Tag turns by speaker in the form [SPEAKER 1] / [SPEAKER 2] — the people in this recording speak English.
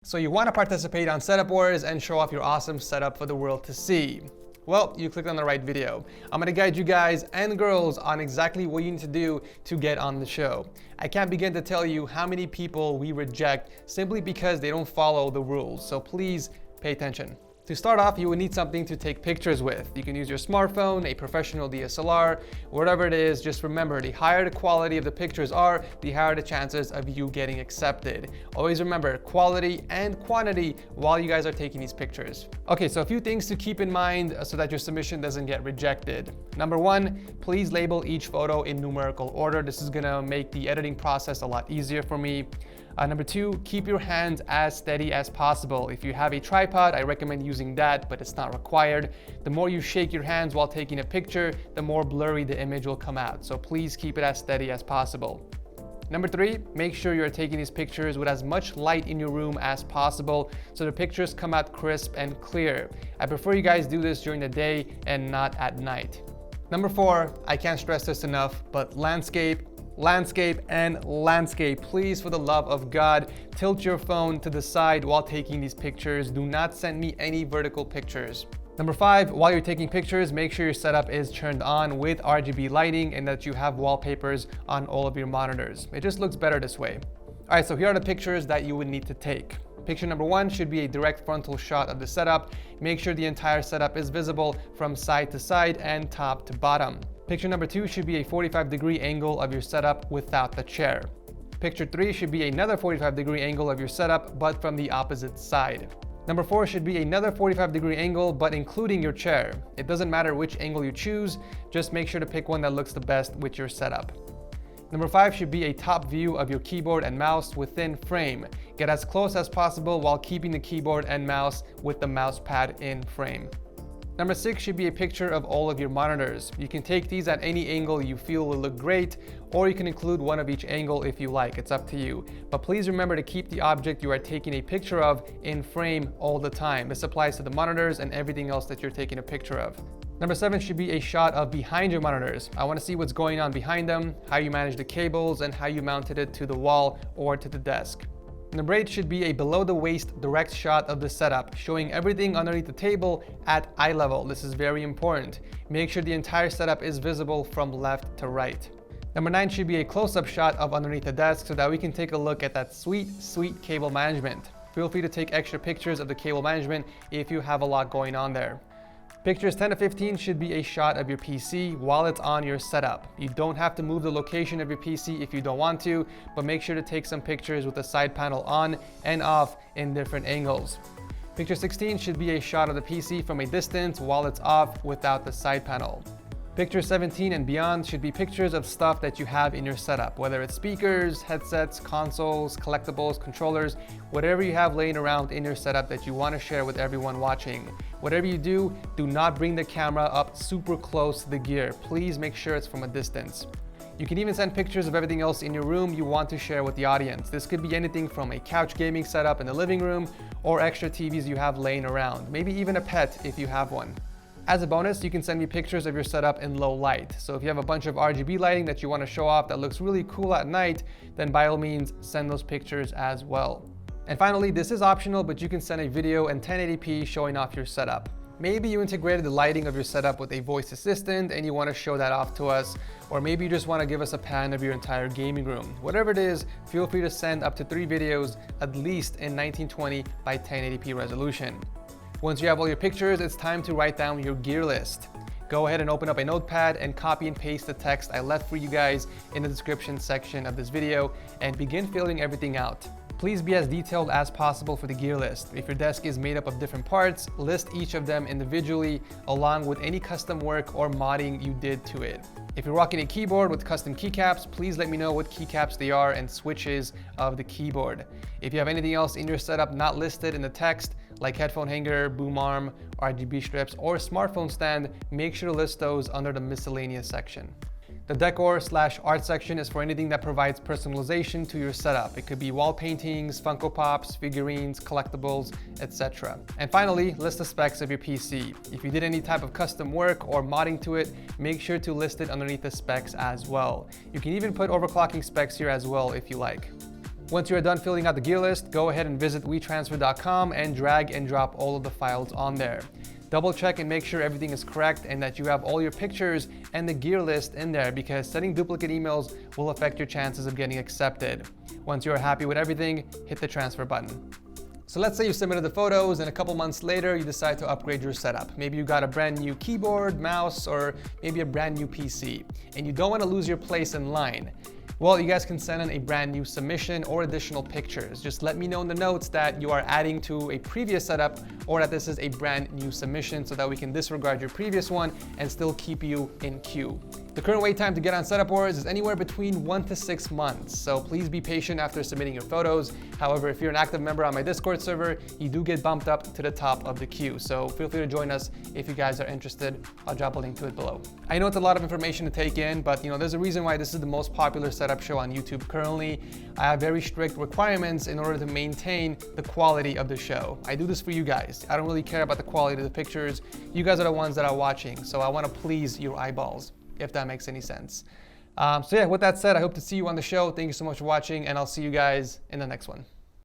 [SPEAKER 1] So you want to participate on Setup Wars and show off your awesome setup for the world to see. Well, you clicked on the right video. I'm going to guide you guys and girls on exactly what you need to do to get on the show. I can't begin to tell you how many people we reject simply because they don't follow the rules, so please pay attention. To start off, you would need something to take pictures with. You can use your smartphone, a professional DSLR, whatever it is. Just remember, the higher the quality of the pictures are, the higher the chances of you getting accepted. Always remember quality and quantity while you guys are taking these pictures. Okay, so a few things to keep in mind so that your submission doesn't get rejected. Number one, please label each photo in numerical order. This is gonna make the editing process a lot easier for me. Number two, keep your hands as steady as possible. If you have a tripod, I recommend using that, but it's not required. The more you shake your hands while taking a picture, the more blurry the image will come out. So please keep it as steady as possible. Number three, make sure you're taking these pictures with as much light in your room as possible so the pictures come out crisp and clear. I prefer you guys do this during the day and not at night. Number four, I can't stress this enough, but landscape, and landscape. Please, for the love of God, tilt your phone to the side while taking these pictures. Do not send me any vertical pictures. Number five, while you're taking pictures, make sure your setup is turned on with RGB lighting and that you have wallpapers on all of your monitors. It just looks better this way. All right, so here are the pictures that you would need to take. Picture number one should be a direct frontal shot of the setup. Make sure the entire setup is visible from side to side and top to bottom. Picture number two should be a 45-degree angle of your setup without the chair. Picture three should be another 45-degree angle of your setup, but from the opposite side. Number four should be another 45-degree angle, but including your chair. It doesn't matter which angle you choose, just make sure to pick one that looks the best with your setup. Number five should be a top view of your keyboard and mouse within frame. Get as close as possible while keeping the keyboard and mouse with the mouse pad in frame. Number six should be a picture of all of your monitors. You can take these at any angle you feel will look great, or you can include one of each angle if you like, it's up to you. But please remember to keep the object you are taking a picture of in frame all the time. This applies to the monitors and everything else that you're taking a picture of. Number seven should be a shot of behind your monitors. I want to see what's going on behind them, how you manage the cables, and how you mounted it to the wall or to the desk. Number eight should be a below the waist direct shot of the setup, showing everything underneath the table at eye level. This is very important. Make sure the entire setup is visible from left to right. Number nine should be a close-up shot of underneath the desk so that we can take a look at that sweet cable management. Feel free to take extra pictures of the cable management if you have a lot going on there. Pictures 10 to 15 should be a shot of your PC while it's on your setup. You don't have to move the location of your PC if you don't want to, but make sure to take some pictures with the side panel on and off in different angles. Picture 16 should be a shot of the PC from a distance while it's off without the side panel. Picture 17 and beyond should be pictures of stuff that you have in your setup, whether it's speakers, headsets, consoles, collectibles, controllers, whatever you have laying around in your setup that you want to share with everyone watching. Whatever you do, do not bring the camera up super close to the gear. Please make sure it's from a distance. You can even send pictures of everything else in your room you want to share with the audience. This could be anything from a couch gaming setup in the living room or extra TVs you have laying around, maybe even a pet if you have one. As a bonus, you can send me pictures of your setup in low light. So if you have a bunch of RGB lighting that you want to show off that looks really cool at night, then by all means, send those pictures as well. And finally, this is optional, but you can send a video in 1080p showing off your setup. Maybe you integrated the lighting of your setup with a voice assistant and you want to show that off to us, or maybe you just want to give us a pan of your entire gaming room. Whatever it is, feel free to send up to 3 videos, at least in 1920 by 1080p resolution. Once you have all your pictures, it's time to write down your gear list. Go ahead and open up a notepad and copy and paste the text I left for you guys in the description section of this video and begin filling everything out. Please be as detailed as possible for the gear list. If your desk is made up of different parts, list each of them individually along with any custom work or modding you did to it. If you're rocking a keyboard with custom keycaps, please let me know what keycaps they are and switches of the keyboard. If you have anything else in your setup not listed in the text, like headphone hanger, boom arm, RGB strips, or smartphone stand, make sure to list those under the miscellaneous section. The decor/art section is for anything that provides personalization to your setup. It could be wall paintings, Funko Pops, figurines, collectibles, etc. And finally, list the specs of your PC. If you did any type of custom work or modding to it, make sure to list it underneath the specs as well. You can even put overclocking specs here as well if you like. Once you are done filling out the gear list, go ahead and visit WeTransfer.com and drag and drop all of the files on there. Double check and make sure everything is correct and that you have all your pictures and the gear list in there, because sending duplicate emails will affect your chances of getting accepted. Once you are happy with everything, hit the transfer button. So let's say you submitted the photos and a couple months later you decide to upgrade your setup. Maybe you got a brand new keyboard, mouse, or maybe a brand new PC, and you don't want to lose your place in line. Well, you guys can send in a brand new submission or additional pictures. Just let me know in the notes that you are adding to a previous setup or that this is a brand new submission so that we can disregard your previous one and still keep you in queue. The current wait time to get on Setup Wars is anywhere between 1 to 6 months, so please be patient after submitting your photos. However, if you're an active member on my Discord server, you do get bumped up to the top of the queue, so feel free to join us if you guys are interested. I'll drop a link to it below. I know it's a lot of information to take in, but there's a reason why this is the most popular setup show on YouTube currently. I have very strict requirements in order to maintain the quality of the show. I do this for you guys. I don't really care about the quality of the pictures. You guys are the ones that are watching, so I want to please your eyeballs, if that makes any sense. So yeah, with that said, I hope to see you on the show. Thank you so much for watching, and I'll see you guys in the next one.